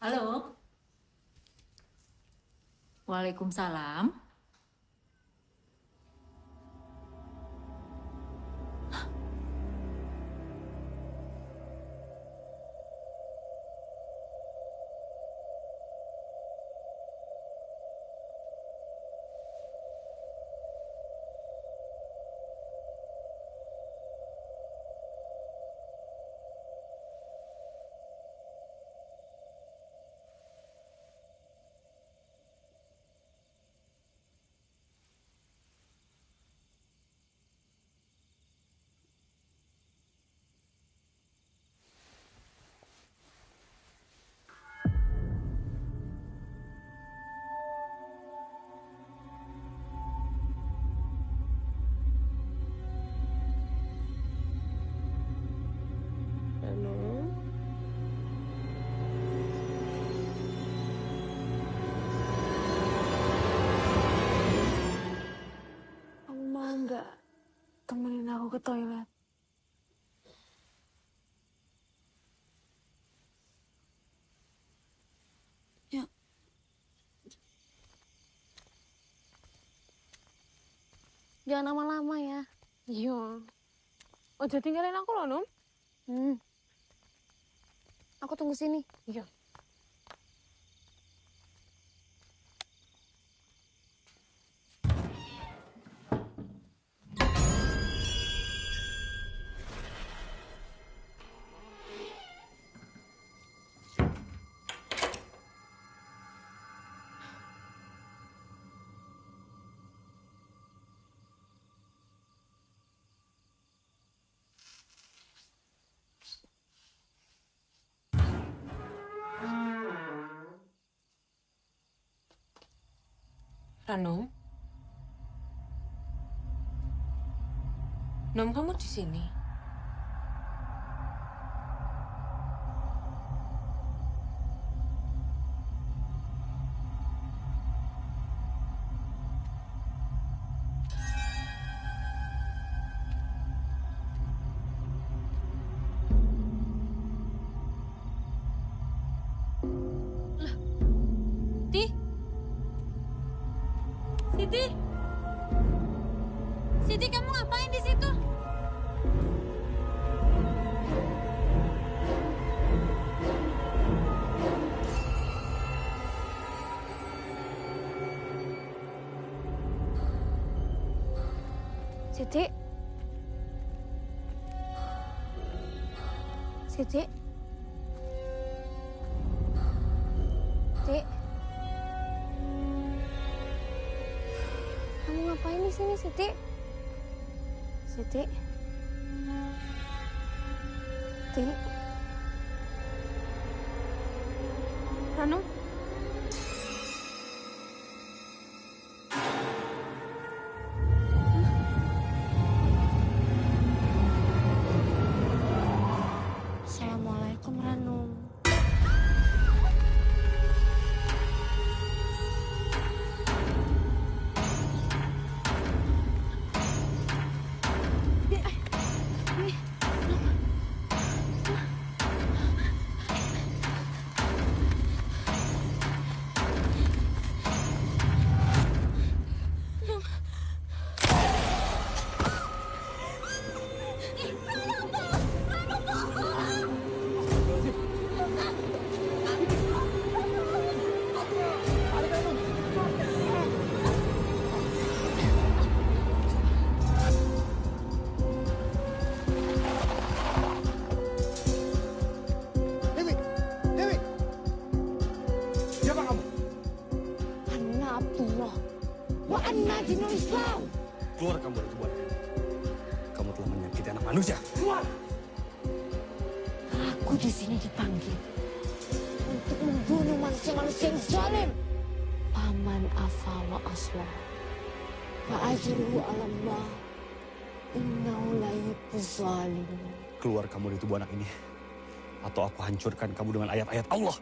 Halo. Waalaikumsalam. Kamu mau nggak temenin aku ke toilet? Ya. Jangan lama-lama ya. Iya. Udah tinggalin aku loh, Num. Aku tunggu sini. Iya. Ranum? Nom, kamu di sini? Siti? Siti, kamu ngapain di situ? Siti? Siti? Siti? Kamu ngapain di sini, Siti? Siti? Siti? Ranu? Assalamualaikum, Ranu. Keluar kamu dari tubuh anak ini. Kamu telah menyakiti anak manusia. Keluar! Aku di sini dipanggil untuk membunuh manusia-manusia yang zalim. Paman afa wa aslah. Wa ajruhu 'ala Allah. Innahu la yuhibbuz zalimin. Keluar kamu dari tubuh anak ini. Atau aku hancurkan kamu dengan ayat-ayat Allah.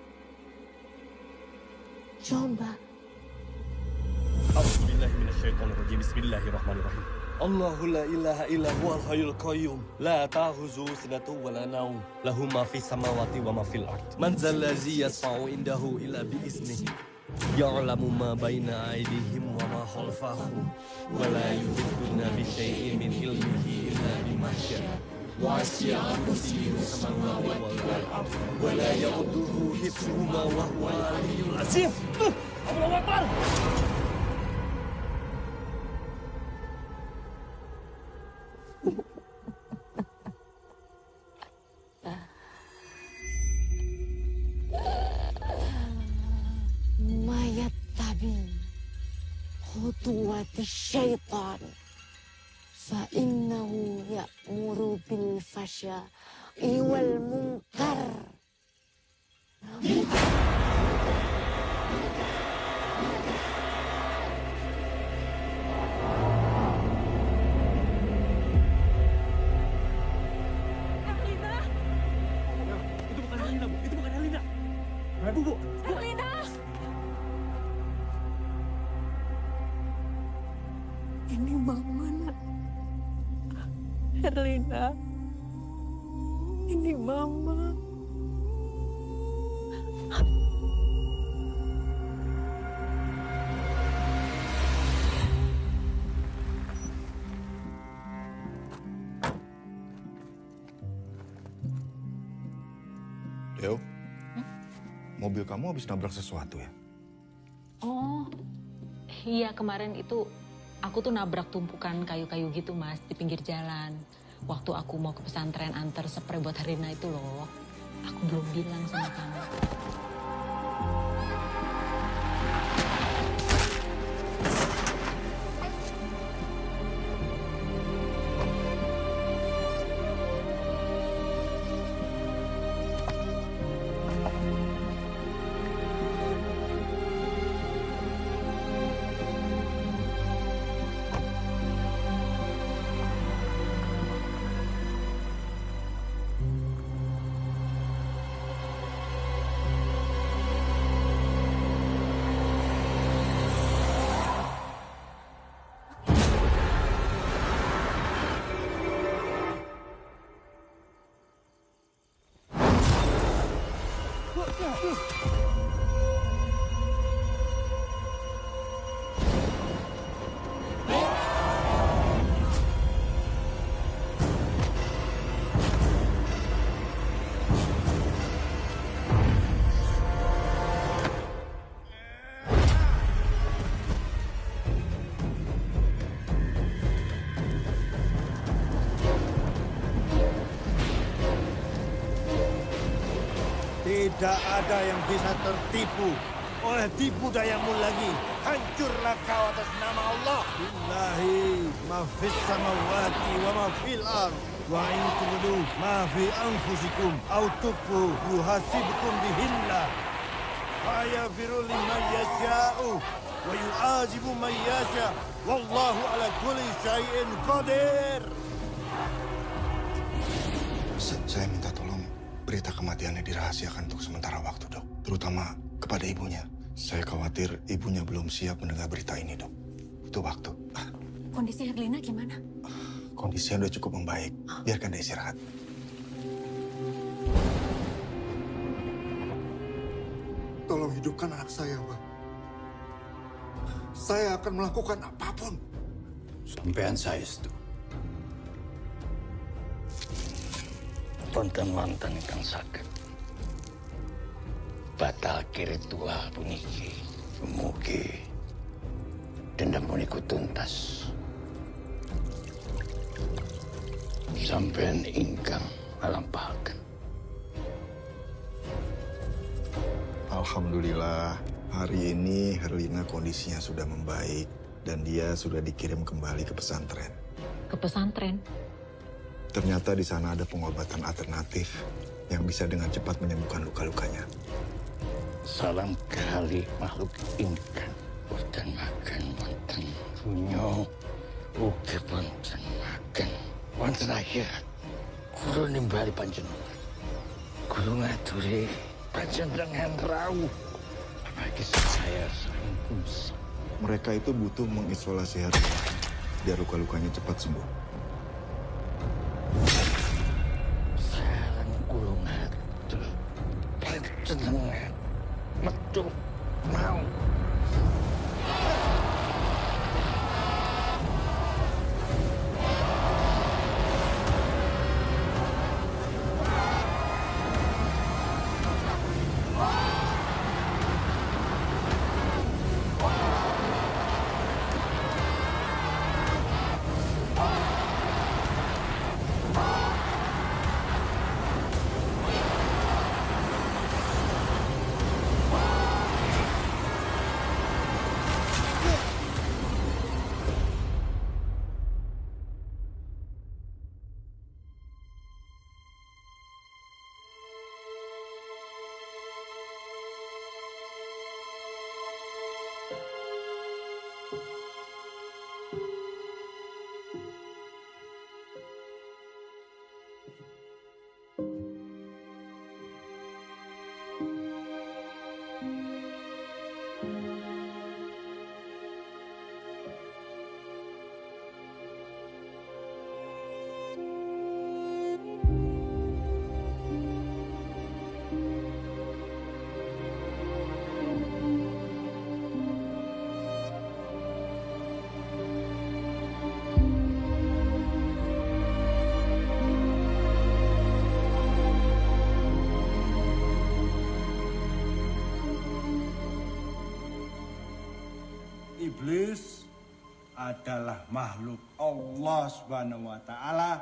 Coba. A'udzubillahi minasyaitonirrajim. Bismillahirrahmanirrahim. Allahu la ilaha illa huwal hayyul qayyum. La ta'khuzuhu sinatun wa la naum. Lahu ma fis samawati wa ma fil ard. Man dzal ladzi yashfa'u indahu illa bi iznihi. Ya'lamu ma baina aydihim wa ma khalfahum. Wa la yuhittuna bi syai'in min ilmihi illa bima syaa. Wasi'a kursiyuhu samawati wal ard. Wa la ya'uduhu hifdhuhuma wa huwal 'aliyyul 'azim. Allahu Akbar. Mayat tabi khutuwati syaitan fa innahu ya'muru bil fasya'i wal munkar. Itu bukan Helena, Bu. Itu bukan Helena. Bu. Helena! Ini mama, nak. Herlina. Ini mama. Deo, mobil kamu habis nabrak sesuatu ya? Oh, iya kemarin itu aku tuh nabrak tumpukan kayu-kayu gitu Mas di pinggir jalan. Waktu aku mau ke pesantren antar spray buat Herlina itu loh. Aku belum bilang sama kamu. Tidak ada yang bisa tertipu oleh tipu dayamu lagi. Hancurlah kau atas nama Allah. Billahi ma fis samawati wa ma fil ard. Wa in tubdu ma fi anfusikum aw tukhfu yuhasibkum bihillah. Fayaghfiru liman yasha'u wa yu'azibu man yasha'. Wallahu ala kulli syai'in qadir. Saya minta tolong berita kematiannya dirahasiakan untuk sementara waktu, Dok. Terutama kepada ibunya. Saya khawatir ibunya belum siap mendengar berita ini, Dok. Butuh waktu. Kondisi Herlina gimana? Kondisinya udah cukup membaik. Biarkan dia istirahat. Tolong hidupkan anak saya, Pak. Saya akan melakukan apapun. Sampean saya itu. Wonten ingkang saged batal ritual puniki. Mugi dendam puniku tuntas. Sampeyan ingkang ngalampahaken. Alhamdulillah, hari ini Herlina kondisinya sudah membaik. Dan dia sudah dikirim kembali ke pesantren. Ke pesantren? Ternyata di sana ada pengobatan alternatif yang bisa dengan cepat menyembuhkan luka-lukanya. Salam kali makhluk ingkang boten makan wonten punya ugi boten makan wonten akhirat. Kulo nimbali panjenengan. Kulo ngaturi panjenengan rawuh bagi saya sampun. Mereka itu butuh mengisolasi hati biar luka-lukanya cepat sembuh. Sareng kulo ngatur panjenengan metu mau. Iblis adalah makhluk Allah Subhanahu wa Ta'ala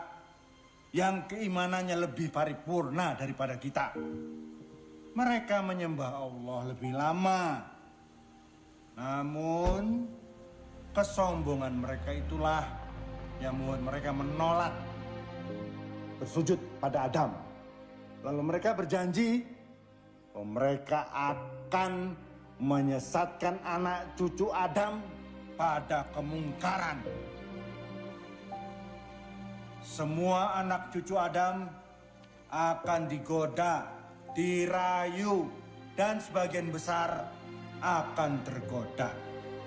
yang keimanannya lebih paripurna daripada kita. Mereka menyembah Allah lebih lama. Namun, kesombongan mereka itulah yang membuat mereka menolak bersujud pada Adam. Lalu mereka berjanji bahwa mereka akan menyesatkan anak cucu Adam pada kemungkaran. Semua anak cucu Adam akan digoda, dirayu, dan sebagian besar akan tergoda.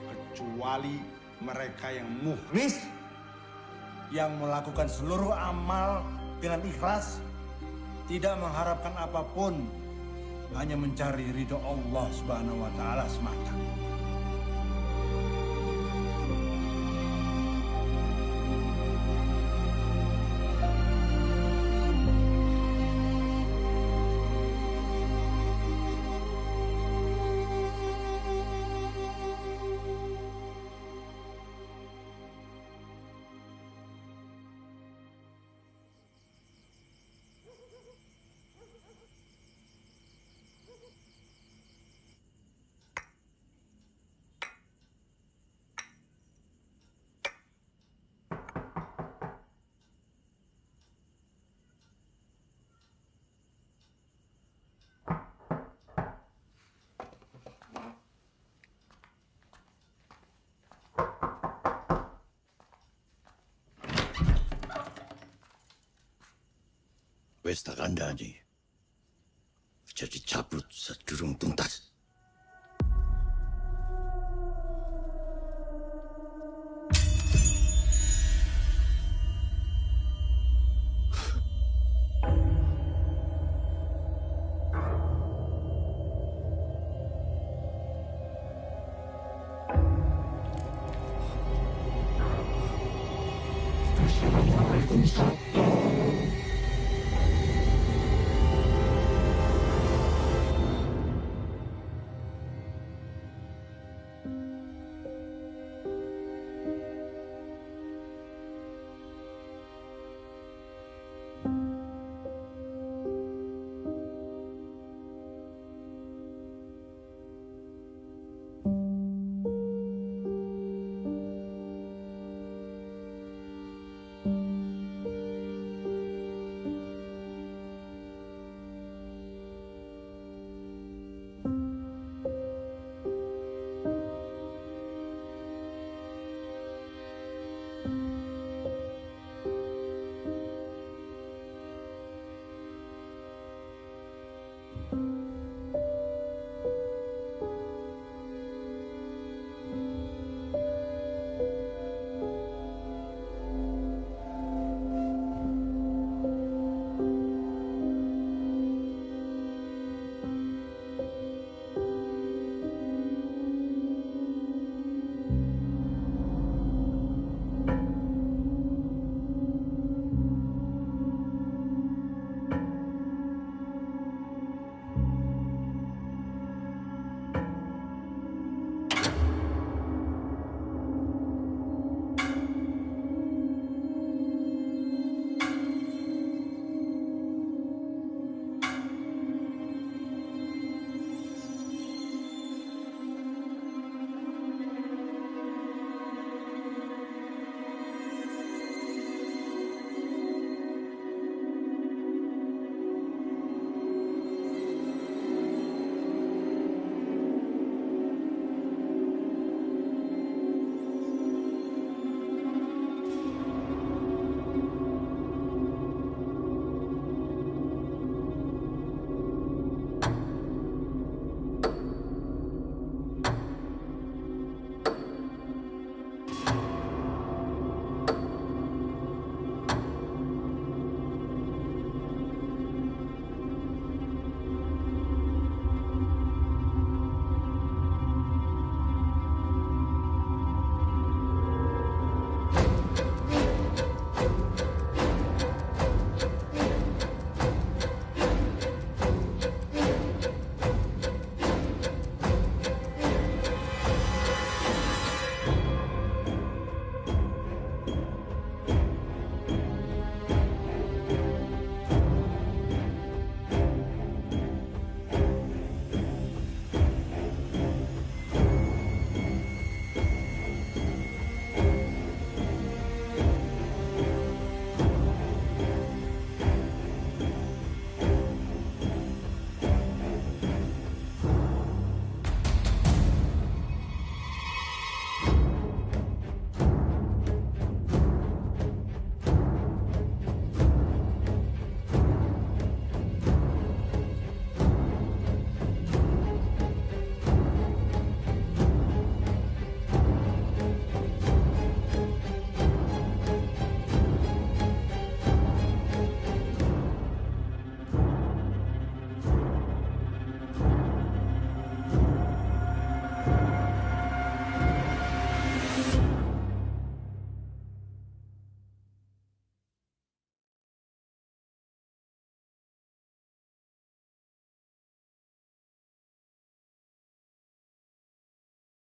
Kecuali mereka yang mukhlis, yang melakukan seluruh amal dengan ikhlas, tidak mengharapkan apapun, hanya mencari ridho Allah Subhanahu wa Ta'ala semata. Wis tak kandhani. Aja dicabut sadurung tuntas. Assalamualaikum.